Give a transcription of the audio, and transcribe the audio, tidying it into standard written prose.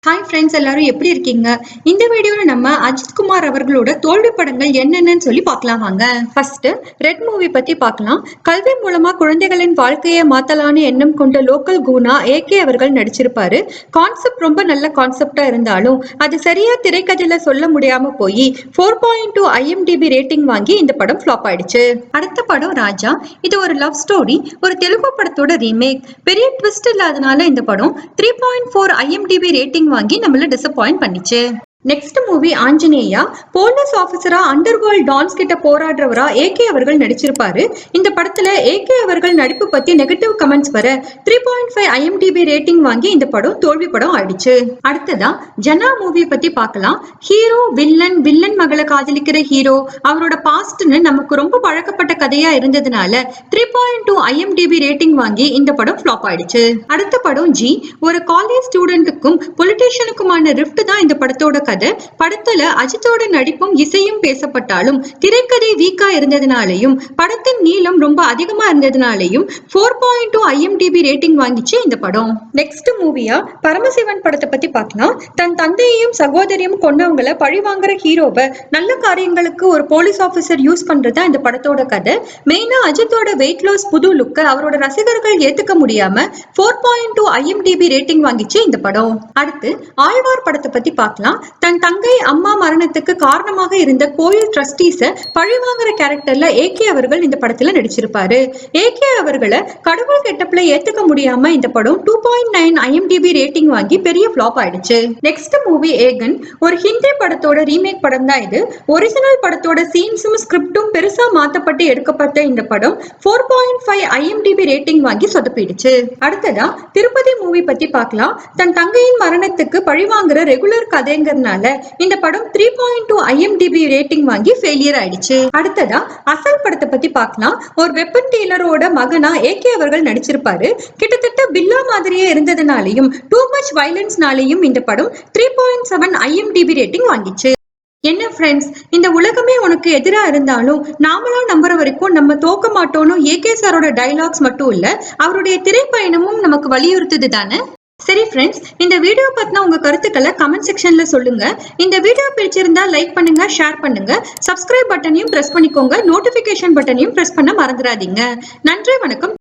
Hi friends, எல்லாரும் எப்படி இருக்கீங்க? இந்த வீடியோல நம்ம அஜித் குமார் அவர்களோட தோல்வி படங்கள் என்னென்னு சொல்லி பார்க்கலாம் வாங்க. ஃபர்ஸ்ட் ரெட் மூவி பத்தி பார்க்கலாம். கல்வி மூலமா குழந்தைகளின் வாழ்க்கையை மாத்தலான்னு எண்ணம் கொண்ட லோக்கல் குணா ஏகே அவர்கள் நடிச்சிருப்பாரு. கான்செப்ட் ரொம்ப நல்ல கான்செப்டா இருந்தாலும் அது சரியா திரைக்கதையில சொல்ல முடியாம போய் 4.2 IMDb ரேட்டிங் வாங்கி இந்த படம் ஃபிளாப் ஆயிடுச்சு. அடுத்த படம் ராஜா. இது ஒரு லவ் ஸ்டோரி, ஒரு தெலுங்கு படத்தோட ரீமேக். பெரிய ட்விஸ்ட் இல்லாதனால இந்த படம் 3.4 IMDb ரேட்டிங் வாங்கி நம்மள டிசப்பாயிண்ட் பண்ணிச்சு. Next movie Anjaneya. போலீஸ் ஆபீசரா அண்டர்வேர்ல்ட் டான்ஸ் கிட்ட போராடுறவரா ஏகே அவர்கள் நடிச்சிருப்பாரு. இந்த படத்துல ஏகே அவர்கள் நடிப்பு பத்தி நெகட்டிவ் கமெண்ட்ஸ் வர 3.5 IMDb ரேட்டிங் வாங்கி இந்த படம் தோல்வி படம் ஆயிடுச்சு. அடுத்ததா ஜனா மூவி பத்தி பார்க்கலாம். ஹீரோ வில்லன், வில்லன் மகளை காதலிக்கிற ஹீரோ, அவரோட பாஸ்ட்னு நமக்கு ரொம்ப பழக்கப்பட்ட கதையா இருந்ததுனால 3.2 IMDb ரேட்டிங் வாங்கி இந்த படம் ஃபிளாப் ஆயிடுச்சு. அடுத்த படம் ஜி. ஒரு காலேஜ் ஸ்டூடெண்ட்டுக்கும் பொலிட்டீஷியனுக்குமான ரிஃப்ட் தான் இந்த படத்தோட கதை. படத்துல அஜித்தோட நடிப்பும் இசையும் பேசப்பட்டாலும் திரைக்கதை வீக்கா இருந்ததுனாலையும் படத்தின் நீளம் ரொம்ப அதிகமா இருந்ததுனாலையும் 4.2 IMDb ரேட்டிங் வாங்கிச்சு இந்த படம். நெக்ஸ்ட் மூவியா பரமசிவன் படத்தை பத்தி பார்க்கலாம். தன் தந்தையையும் சகோதரியும் கொண்டவங்களை பழி வாங்குற ஹீரோவை நல்ல காரியங்களுக்கு ஒரு போலீஸ் ஆபீசர் யூஸ் பண்றதா இந்த படத்தோட கதை. மெயினா அஜித்தோட வெயிட் லாஸ் புது லுக்க அவரோட ரசிகர்கள் ஏத்துக்க முடியாம 4.2 IMDb ரேட்டிங் வாங்கிச்சு இந்த படம். அடுத்து ஆழ்வார் படத்தை பத்தி பார்க்கலாம். தன் தங்கை அம்மா மரணத்துக்கு காரணமாக இருந்த கோயில் ட்ரஸ்டீஸ பழிவாங்குற கேரக்டர்ல ஏகே அவர்கள் இந்த படத்துல நடிச்சிருப்பாரு. ஏகே அவர்களை கடவுள் கெட்டப்ல ஏத்துக்க முடியாம இந்த படம் 2.9 IMDb ரேட்டிங் வாங்கி பெரிய ஃபிளாப் ஆயிடுச்சு. நெக்ஸ்ட் மூவி ஏகன். ஒரு ஹிந்தி படத்தோட ரீமேக் படம் தான் இது. ஒரிஜினல் படத்தோட சீன்ஸும் ஸ்கிரிப்டும் பெருசா மாத்தப்பட்டு எடுக்கப்பட்ட இந்த படம் 4.5 IMDb ரேட்டிங் வாங்கி சொதப்பிடுச்சு. அடுத்ததா திருப்பதி மூவி பத்தி பார்க்கலாம். தன் தங்கையின் மரணத்துக்கு பழிவாங்குற ரெகுலர் கதைங்கிறதுனால இந்த படம் 3.2 IMDb ரேட்டிங் வாங்கி ஃபெயிலியர் ஆயிடுச்சு. அடுத்ததா அசல் படத்தை பத்தி பார்க்கலாம். ஒரு வெப்பன் டீலரோட மகனா ஏகே அவர்கள் நடிச்சிருப்பாரு. கிட்டத்தட்ட பில்லா மாதிரியே இருந்ததுனாலையும் டூ மச் வயலன்ஸ்னாலையும் இந்த படம் 3.7 IMDb ரேட்டிங் வாங்கிச்சு. என்ன ஃப்ரெண்ட்ஸ், இந்த உலகமே உனக்கு எதிராக இருந்தாலும் நாமளா நம்புற வரைக்கும் நம்ம தோக்க மாட்டோம்னு ஏகே சாரோட டைலாக்ஸ் மட்டும் இல்ல, அவருடைய திரைப்பயணமும் நமக்கு வலியுறுத்துது தானே. சரி ஃப்ரெண்ட்ஸ், இந்த வீடியோ பத்தின உங்க கருத்துக்களை கமெண்ட் செக்ஷன்ல சொல்லுங்க. இந்த வீடியோ பிடிச்சிருந்தா லைக் பண்ணுங்க, ஷேர் பண்ணுங்க, சப்ஸ்கிரைப் பட்டனையும் பிரஸ் பண்ணிக்கோங்க, நோட்டிபிகேஷன் பட்டனையும் பிரஸ் பண்ண மறந்துடாதீங்க. நன்றி, வணக்கம்.